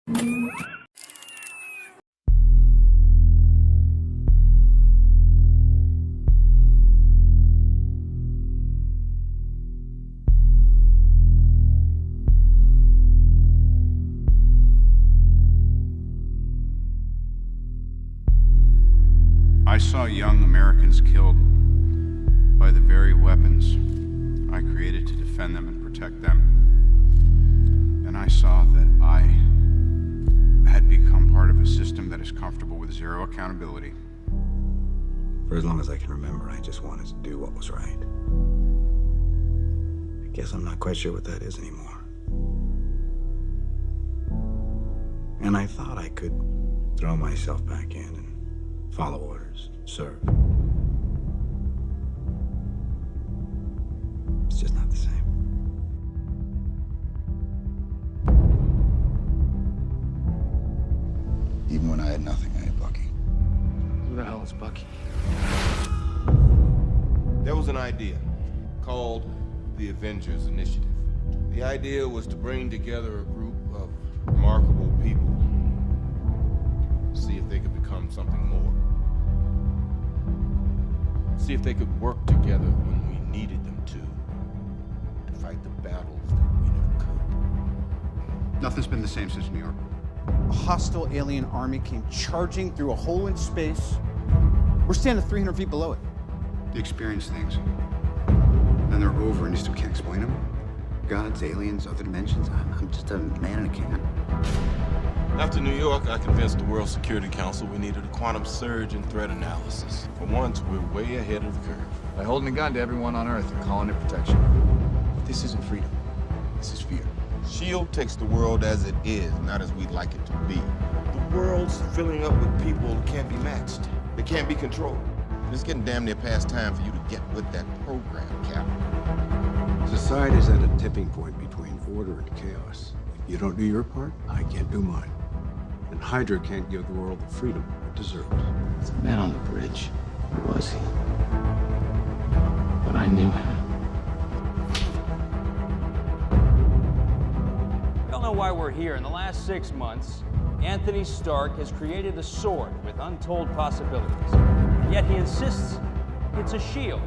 I saw young Americans killed by the very weapons I created to defend them and protect them. And I saw that I had become part of a system that is comfortable with zero accountability. For as long as I can remember, I just wanted to do what was right. I guess I'm not quite sure what that is anymore. And I thought I could throw myself back in and follow orders, serve. It's just not the same. Even when I had nothing, I had Bucky. Who the hell is Bucky? There was an idea called the Avengers Initiative. The idea was to bring together a group of remarkable people, see if they could become something more. See if they could work together when we needed them to fight the battles that we never could. Nothing's been the same since New York. A hostile alien army came charging through a hole in space. We're standing 300 feet below it. You experience things, then they're over and you still can't explain them. Gods, aliens, other dimensions. I'm just a man in a can. After New York, I convinced the World Security Council we needed a quantum surge in threat analysis. For once, we're way ahead of the curve. By holding a gun to everyone on Earth and calling it protection. This isn't freedom. This is fear. S.H.I.E.L.D. takes the world as it is, not as we'd like it to be. The world's filling up with people that can't be matched. They can't be controlled. It's getting damn near past time for you to get with that program, Captain. Society's at a tipping point between order and chaos. If you don't do your part, I can't do mine. And Hydra can't give the world the freedom it deserves. There's a man on the bridge. Who was he? But I knew him. I don't know why we're here. In the last 6 months, Anthony Stark has created a sword with untold possibilities. Yet he insists it's a shield.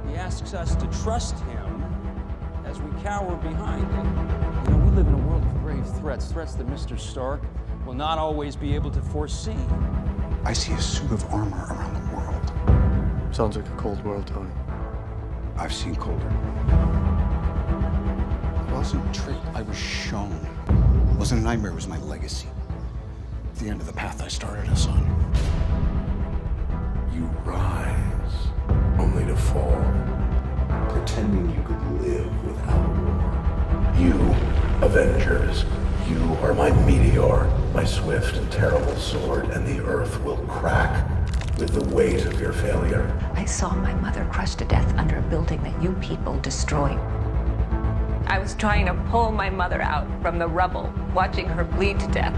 He asks us to trust him as we cower behind it. You know, we live in a world of grave threats that Mr. Stark will not always be able to foresee. I see a suit of armor around the world. Sounds like a cold world, Tony. I've seen colder. It wasn't tricked. I was shown. It wasn't a nightmare, it was my legacy. The end of the path I started us on. You rise, only to fall, pretending you could live without war. You, Avengers, you are my meteor, my swift and terrible sword, and the earth will crack with the weight of your failure. I saw my mother crushed to death under a building that you people destroyed. I was trying to pull my mother out from the rubble, watching her bleed to death,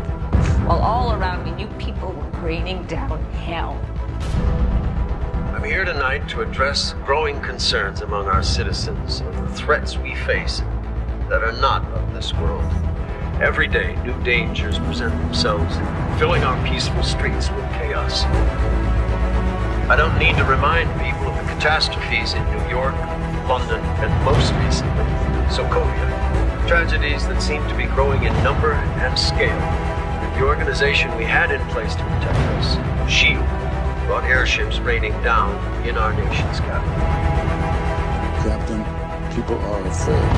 while all around me, you people were raining down hell. I'm here tonight to address growing concerns among our citizens of the threats we face that are not of this world. Every day, new dangers present themselves, filling our peaceful streets with chaos. I don't need to remind people of the catastrophes in New York, London, and most recently, Sokovia. Tragedies that seem to be growing in number and scale. The organization we had in place to protect us, S.H.I.E.L.D., brought airships raining down in our nation's capital. Captain, people are afraid.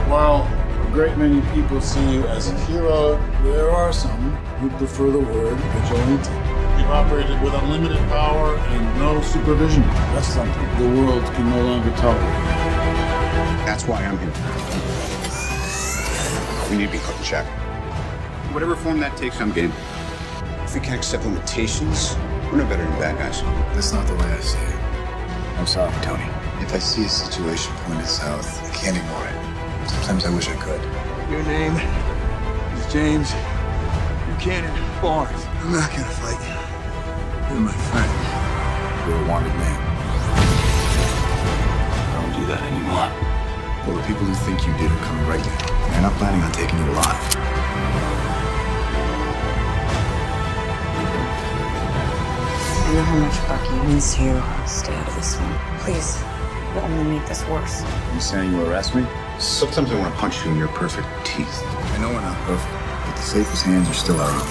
While a great many people see you as a hero, there are some who prefer the word vigilante. You've operated with unlimited power and no supervision. That's something the world can no longer tolerate. That's why I'm here. We need to be put in check. Whatever form that takes, I'm game. If we can't accept limitations, we're no better than bad guys. That's not the way I see it. I'm sorry, Tony. If I see a situation pointed south, I can't ignore it. Sometimes I wish I could. Your name is James Buchanan Barnes. I'm not gonna fight you. You're my friend. You're a wanted man. I don't do that anymore. Well, the people who think you did are coming right now. They're not planning on taking you alive. I know how much Bucky means to you. Stay out of this one. Please. It'll only make this worse. You saying you arrest me? Sometimes I want to punch you in your perfect teeth. I know we're not perfect, but the safest hands are still our own.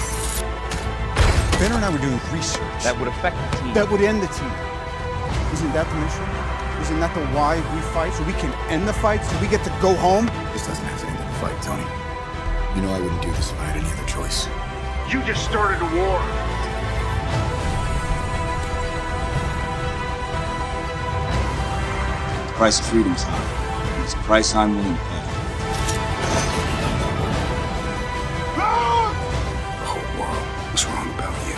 Banner and I were doing research. That would affect the team. That would end the team. Isn't that the mission? Isn't that the why we fight? So we can end the fight? So we get to go home? This doesn't have to end in a fight, Tony. You know I wouldn't do this if I had any other choice. You just started a war. The price of freedom is high. And it's a price I'm willing to pay. The whole world was wrong about you.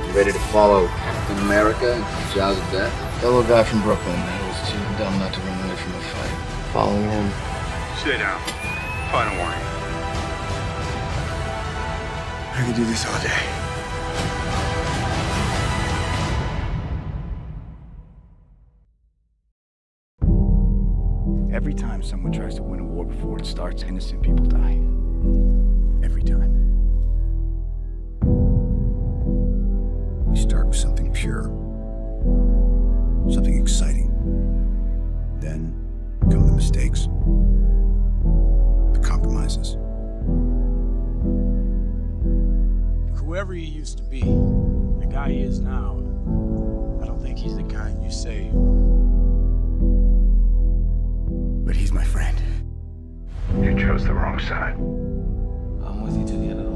You ready to follow Captain America into the jaws of death? Fellow guy from Brooklyn who was too dumb not to run away from a fight. Following him. Sit down. Final warning. I could do this all day. Every time someone tries to win a war before it starts, innocent people die. Every time. You start with something pure. Something exciting. Then come the mistakes. The compromises. Whoever he used to be, the guy he is now, I don't think he's the kind you save. But he's my friend. You chose the wrong side. I'm with you to the end of the